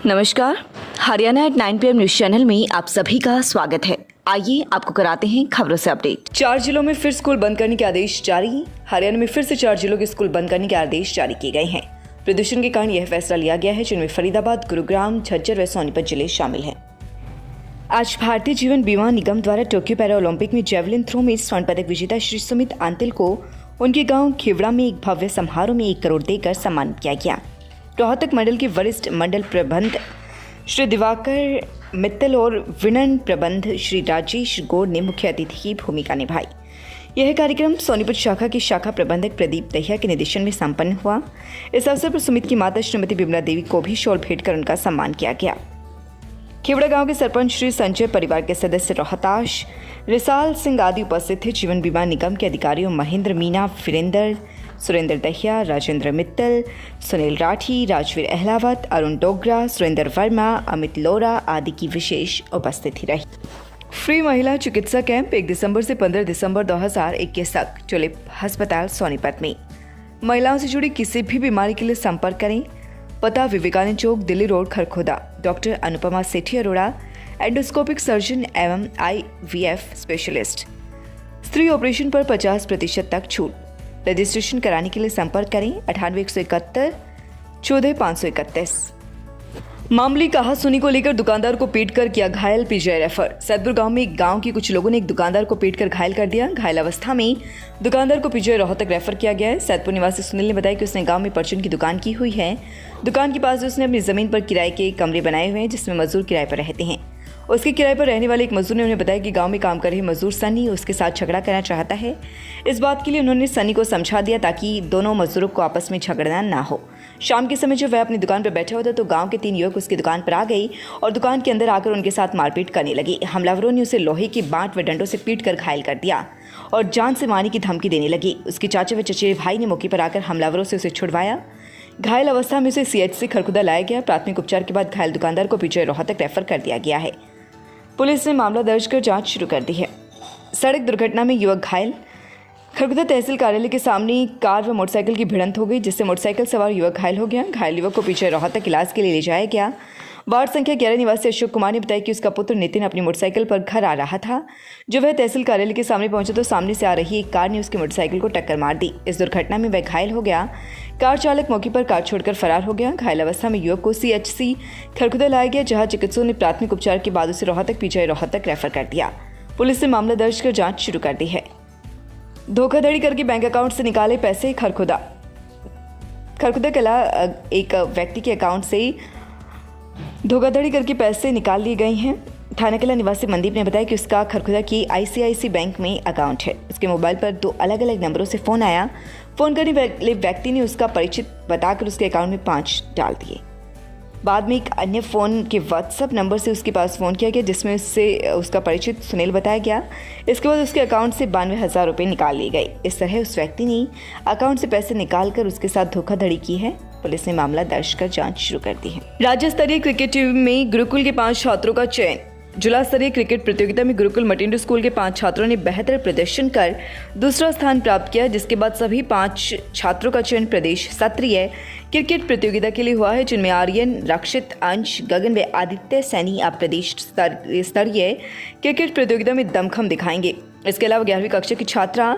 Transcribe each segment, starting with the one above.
नमस्कार, Haryana at 9 PM news channel में आप सभी का स्वागत है। आइए आपको कराते हैं खबरों से अपडेट। 4 जिलों में फिर स्कूल बंद करने के आदेश जारी। हरियाणा में फिर से 4 जिलों के स्कूल बंद करने के आदेश जारी किए गए हैं। प्रदूषण के कारण यह फैसला लिया गया है, जिनमें फरीदाबाद, गुरुग्राम, झज्जर व सोनीपत जिले शामिल हैं। आज भारतीय जीवन बीमा निगम द्वारा टोक्यो पैरा ओलंपिक में जेवलिन थ्रो में स्वर्ण पदक विजेता श्री सुमित आंतिल को उनके गांव खिवड़ा में एक भव्य समारोह में 1 करोड़ देकर सम्मानित किया गया। रोहतक मंडल के वरिष्ठ मंडल प्रबंध श्री दिवाकर मित्तल और विनन प्रबंध श्री राजेश गौड़ ने मुख्य अतिथि की भूमिका निभाई। यह कार्यक्रम सोनीपत शाखा के शाखा प्रबंधक प्रदीप दहिया के निर्देशन में संपन्न हुआ। इस अवसर पर सुमित की माता श्रीमती बिमला देवी को भी शॉल भेंट कर उनका सम्मान किया गया। खिवड़ा गांव के सरपंच श्री संजय, परिवार के सदस्य रोहताश, रिसाल सिंह आदि उपस्थित थे। जीवन बीमा निगम के अधिकारियों महेंद्र मीना, वीरेंद्र, सुरेंद्र दहिया, राजेंद्र मित्तल, सुनील राठी, राजवीर अहलावत, अरुण डोगरा, सुरेंद्र वर्मा, अमित लोरा आदि की विशेष उपस्थिति रही। फ्री महिला चिकित्सा कैंप 1 दिसंबर से 15 दिसंबर 2021 तक टुलिप अस्पताल सोनीपत में। महिलाओं से जुड़ी किसी भी बीमारी के लिए संपर्क करें। पता विवेकानंद चौक, दिल्ली रोड, खरखोदा। डॉक्टर अनुपमा सेठी अरोड़ा, एंडोस्कोपिक सर्जन एवं IVF स्पेशलिस्ट। स्त्री ऑपरेशन पर 50% तक छूट। रजिस्ट्रेशन कराने के लिए संपर्क करें 98 171 14 531। मामूली कहासुनी को लेकर दुकानदार को पीटकर किया घायल, PGI रेफर। सैदपुर गांव में एक गांव के कुछ लोगों ने एक दुकानदार को पीटकर घायल कर दिया। घायल अवस्था में दुकानदार को PGI रोहतक रेफर किया गया है। सैदपुर निवासी सुनील ने बताया कि उसने गांव में परचून की दुकान की हुई है। दुकान के पास उसने अपनी जमीन पर किराए के कमरे बनाए हुए हैं, जिसमें मजदूर किराए पर रहते हैं। उसके किराए पर रहने वाले एक मजदूर ने उन्हें बताया कि गांव में काम कर रहे मजदूर सनी उसके साथ झगड़ा करना चाहता है। इस बात के लिए उन्होंने सनी को समझा दिया ताकि दोनों मजदूरों को आपस में झगड़ना ना हो। शाम के समय जब वह अपनी दुकान पर बैठा होता तो गांव के 3 युवक उसकी दुकान पर आ गई और दुकान के अंदर आकर उनके साथ मारपीट करने लगी। हमलावरों ने उसे लोहे की बाट व डंडों से पीट कर घायल कर दिया और जान से मारने की धमकी देने लगी। उसके चाचा व चचेरे भाई ने मौके पर आकर हमलावरों से उसे छुड़वाया। घायल अवस्था में उसे CHC खरखुदा लाया गया। प्राथमिक उपचार के बाद घायल दुकानदार को PGI रोहतक रेफर कर दिया गया है। पुलिस ने मामला दर्ज कर जांच शुरू कर दी है। सड़क दुर्घटना में युवक घायल। खरखुदा तहसील कार्यालय के सामने कार व मोटरसाइकिल की भिड़ंत हो गई, जिससे मोटरसाइकिल सवार युवक घायल हो गया। घायल युवक को PGI रोहतक इलाज के लिए ले जाया गया। वार्ड संख्या 11 निवासी अशोक कुमार ने बताया कि उसका पुत्र नितिन अपनी मोटरसाइकिल पर घर आ रहा था। जब वह तहसील कार्यालय के सामने पहुंचा तो सामने से आ रही एक कार ने उसकी मोटरसाइकिल को टक्कर मार दी। इस दुर्घटना में वह घायल हो गया। कार चालक मौके पर कार छोड़कर फरार हो गया। घायल अवस्था में युवक को CHC खरखुदा लाया गया, जहां चिकित्सकों ने प्राथमिक उपचार के बाद उसे रोहतक PGI रोहतक रेफर कर दिया। पुलिस ने मामला दर्ज कर जांच शुरू कर दी है। धोखाधड़ी करके बैंक अकाउंट से निकाले पैसे। खरखुदा एक व्यक्ति के अकाउंट से धोखाधड़ी करके पैसे निकाल लिए गए हैं। थाना किला निवासी मनदीप ने बताया कि उसका खरखुदा की ICICI बैंक में अकाउंट है। उसके मोबाइल पर 2 अलग-अलग नंबरों से फ़ोन आया। फ़ोन करने वाले व्यक्ति ने उसका परिचित बताकर उसके अकाउंट में 5 डाल दिए। बाद में एक अन्य फ़ोन के WhatsApp नंबर से उसके पास फ़ोन किया गया, जिसमें उससे उसका परिचित सुनील बताया गया। इसके बाद उसके अकाउंट से 92,000 रुपये निकाल लिए गए। इस तरह उस व्यक्ति ने अकाउंट से पैसे निकालकर उसके साथ धोखाधड़ी की है। पुलिस ने मामला दर्ज कर जांच शुरू कर दी है। राज्य स्तरीय क्रिकेट टीम में गुरुकुल के 5 छात्रों का चयन। जिला स्तरीय क्रिकेट प्रतियोगिता में गुरुकुल मटिंडू स्कूल के 5 छात्रों ने बेहतर प्रदर्शन कर दूसरा स्थान प्राप्त किया, जिसके बाद सभी 5 छात्रों का चयन प्रदेश स्तरीय क्रिकेट प्रतियोगिता के लिए हुआ है, जिनमें आर्यन, रक्षित, अंश, गगन व आदित्य सैनी अब प्रदेश स्तरीय क्रिकेट प्रतियोगिता में दमखम दिखाएंगे। इसके अलावा 11वीं कक्षा की छात्रा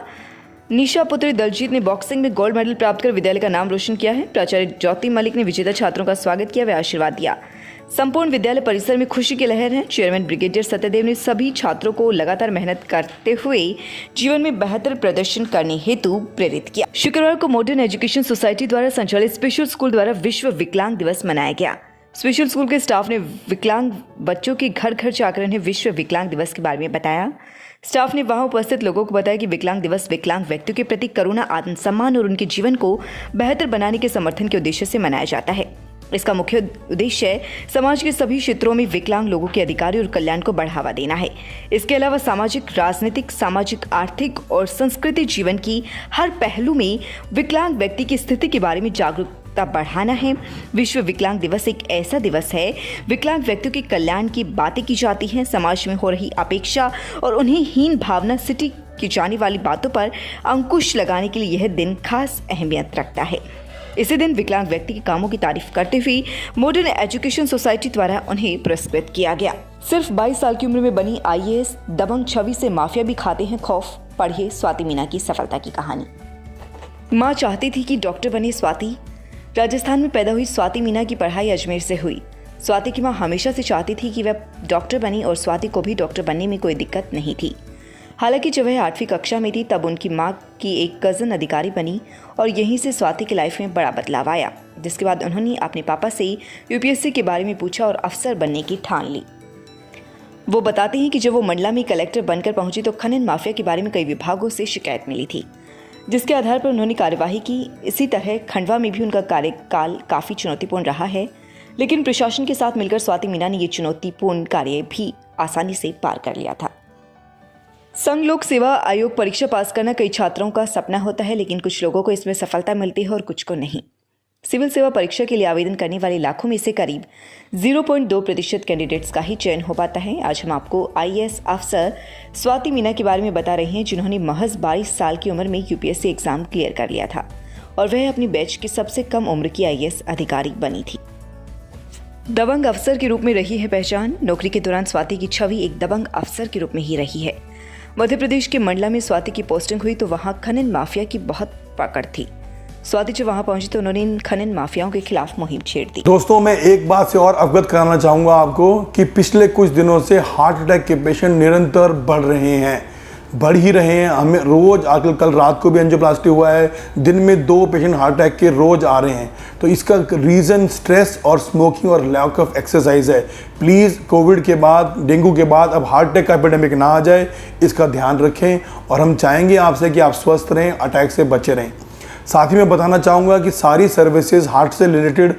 निशा पुत्री दलजीत ने बॉक्सिंग में गोल्ड मेडल प्राप्त कर विद्यालय का नाम रोशन किया है। प्राचार्य ज्योति मलिक ने विजेता छात्रों का स्वागत किया व आशीर्वाद दिया। संपूर्ण विद्यालय परिसर में खुशी की लहर है। चेयरमैन ब्रिगेडियर सत्यदेव ने सभी छात्रों को लगातार मेहनत करते हुए जीवन में बेहतर प्रदर्शन करने हेतु प्रेरित किया। शुक्रवार को मॉडर्न एजुकेशन सोसाइटी द्वारा संचालित स्पेशल स्कूल द्वारा विश्व विकलांग दिवस मनाया गया। स्पेशल स्कूल के स्टाफ ने विकलांग बच्चों के घर घर जाकर उन्हें विश्व विकलांग दिवस के बारे में बताया। स्टाफ ने वहां उपस्थित लोगों को बताया कि विकलांग दिवस विकलांग व्यक्तियों के प्रति करुणा, आत्मसम्मान और उनके जीवन को बेहतर बनाने के समर्थन के उद्देश्य से मनाया जाता है। इसका मुख्य उद्देश्य समाज के सभी क्षेत्रों में विकलांग लोगों के अधिकारों और कल्याण को बढ़ावा देना है। इसके अलावा सामाजिक, राजनीतिक, सामाजिक, आर्थिक और सांस्कृतिक जीवन की हर पहलू में विकलांग व्यक्ति की स्थिति के बारे में जागरूकता बढ़ाना है। विश्व विकलांग दिवस एक ऐसा दिवस है, विकलांग व्यक्तियों के कल्याण की बातें की जाती हैं। समाज में हो रही अपेक्षा और उन्हें हीन भावना सिटी की जाने वाली बातों पर अंकुश लगाने के लिए यह दिन खास अहमियत रखता है। इसी दिन विकलांग व्यक्ति के कामों की तारीफ करते हुए मॉडर्न एजुकेशन सोसाइटी द्वारा उन्हें पुरस्कृत किया गया। सिर्फ 22 साल की उम्र में बनी IAS, दबंग छवि से माफिया भी खाते हैं खौफ। पढ़िए स्वाति मीना की सफलता की कहानी। माँ चाहती थी कि डॉक्टर बने स्वाति। राजस्थान में पैदा हुई स्वाति मीना की पढ़ाई अजमेर से हुई। स्वाति की माँ हमेशा से चाहती थी कि वह डॉक्टर बनी और स्वाति को भी डॉक्टर बनने में कोई दिक्कत नहीं थी। हालांकि जब वह 8वीं कक्षा में थी तब उनकी माँ की एक कज़न अधिकारी बनी और यहीं से स्वाति की लाइफ में बड़ा बदलाव आया, जिसके बाद उन्होंने अपने पापा से UPSC के बारे में पूछा और अफसर बनने की ठान ली। वो बताते हैं कि जब वो मंडला में कलेक्टर बनकर पहुंची तो खनन माफिया के बारे में कई विभागों से शिकायत मिली थी, जिसके आधार पर उन्होंने कार्यवाही की। इसी तरह खंडवा में भी उनका कार्यकाल काफ़ी चुनौतीपूर्ण रहा है, लेकिन प्रशासन के साथ मिलकर स्वाति मीना ने ये चुनौतीपूर्ण कार्य भी आसानी से पार कर लिया था। संघ लोक सेवा आयोग परीक्षा पास करना कई छात्रों का सपना होता है, लेकिन कुछ लोगों को इसमें सफलता मिलती है और कुछ को नहीं। सिविल सेवा परीक्षा के लिए आवेदन करने वाले लाखों में से करीब 0.2% कैंडिडेट्स का ही चयन हो पाता है। आज हम आपको IAS अफसर स्वाति मीना के बारे में बता रहे हैं, जिन्होंने महज 22 साल की उम्र में UPSC एग्जाम क्लियर कर लिया था और वह अपनी बैच की सबसे कम उम्र की IAS अधिकारी बनी थी। दबंग अफसर के रूप में रही है पहचान। नौकरी के दौरान स्वाति की छवि एक दबंग अफसर के रूप में ही रही है। मध्य प्रदेश के मंडला में स्वाति की पोस्टिंग हुई तो वहां खनन माफिया की बहुत पकड़ थी। स्वाति जब वहां पहुंची तो उन्होंने इन खनन माफियाओं के खिलाफ मुहिम छेड़ दी। दोस्तों, मैं एक बात से और अवगत कराना चाहूँगा आपको कि पिछले कुछ दिनों से हार्ट अटैक के पेशेंट निरंतर बढ़ रहे हैं, बढ़ ही रहे हैं। हमें रोज़ आजकल, कल रात को भी एंजियोप्लास्टी हुआ है, दिन में 2 पेशेंट हार्ट अटैक के रोज़ आ रहे हैं। तो इसका रीज़न स्ट्रेस और स्मोकिंग और लैक ऑफ एक्सरसाइज है। प्लीज़ कोविड के बाद, डेंगू के बाद अब हार्ट अटैक का एपिडेमिक ना आ जाए, इसका ध्यान रखें। और हम चाहेंगे आपसे कि आप स्वस्थ रहें, अटैक से बचे रहें। साथ ही मैं बताना चाहूँगा कि सारी सर्विसेज हार्ट से रिलेटेड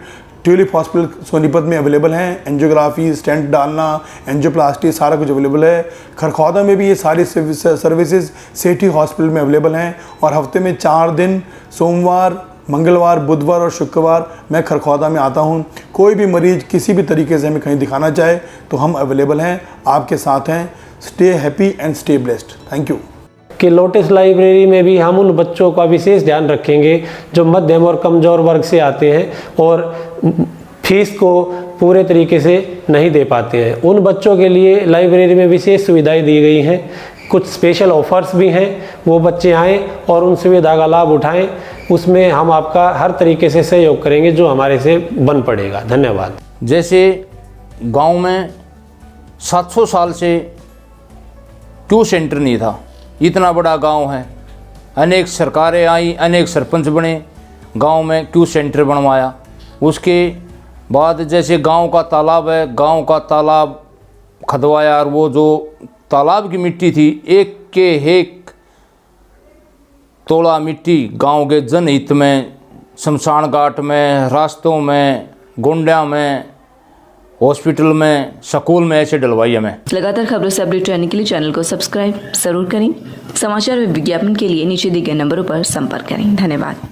ट्यूलिप हॉस्पिटल सोनीपत में अवेलेबल हैं। एंजियोग्राफी, स्टेंट डालना, एंजियोप्लास्टी, सारा कुछ अवेलेबल है। खरखौदा में भी ये सारी सर्विसेज सेठी हॉस्पिटल में अवेलेबल हैं। और हफ्ते में 4 दिन, सोमवार, मंगलवार, बुधवार और शुक्रवार मैं खरखौदा में आता हूँ। कोई भी मरीज किसी भी तरीके से हमें कहीं दिखाना चाहे तो हम अवेलेबल हैं, आपके साथ हैं। Stay happy and stay blessed. Thank you. कि लोटस लाइब्रेरी में भी हम उन बच्चों का विशेष ध्यान रखेंगे जो मध्यम और कमज़ोर वर्ग से आते हैं और फीस को पूरे तरीके से नहीं दे पाते हैं। उन बच्चों के लिए लाइब्रेरी में विशेष सुविधाएं दी गई हैं। कुछ स्पेशल ऑफर्स भी हैं, वो बच्चे आएँ और उन सुविधा का लाभ उठाएं। उसमें हम आपका हर तरीके से सहयोग करेंगे जो हमारे से बन पड़ेगा। धन्यवाद। जैसे गांव में 700 साल से क्यू सेंटर नहीं था, इतना बड़ा गांव है। अनेक सरकारें आई, अनेक सरपंच बने, गांव में क्यू सेंटर बनवाया। उसके बाद जैसे गांव का तालाब है, गांव का तालाब खदवाया और वो जो तालाब की मिट्टी थी, एक के एक तोला मिट्टी गांव के जनहित में, शमशान घाट में, रास्तों में, गोंडा में, हॉस्पिटल में, स्कूल में ऐसे डलवाई हमें। लगातार खबरों से अपडेट रहने के लिए चैनल को सब्सक्राइब जरूर करें। समाचार व विज्ञापन के लिए नीचे दिए गए नंबरों पर संपर्क करें। धन्यवाद।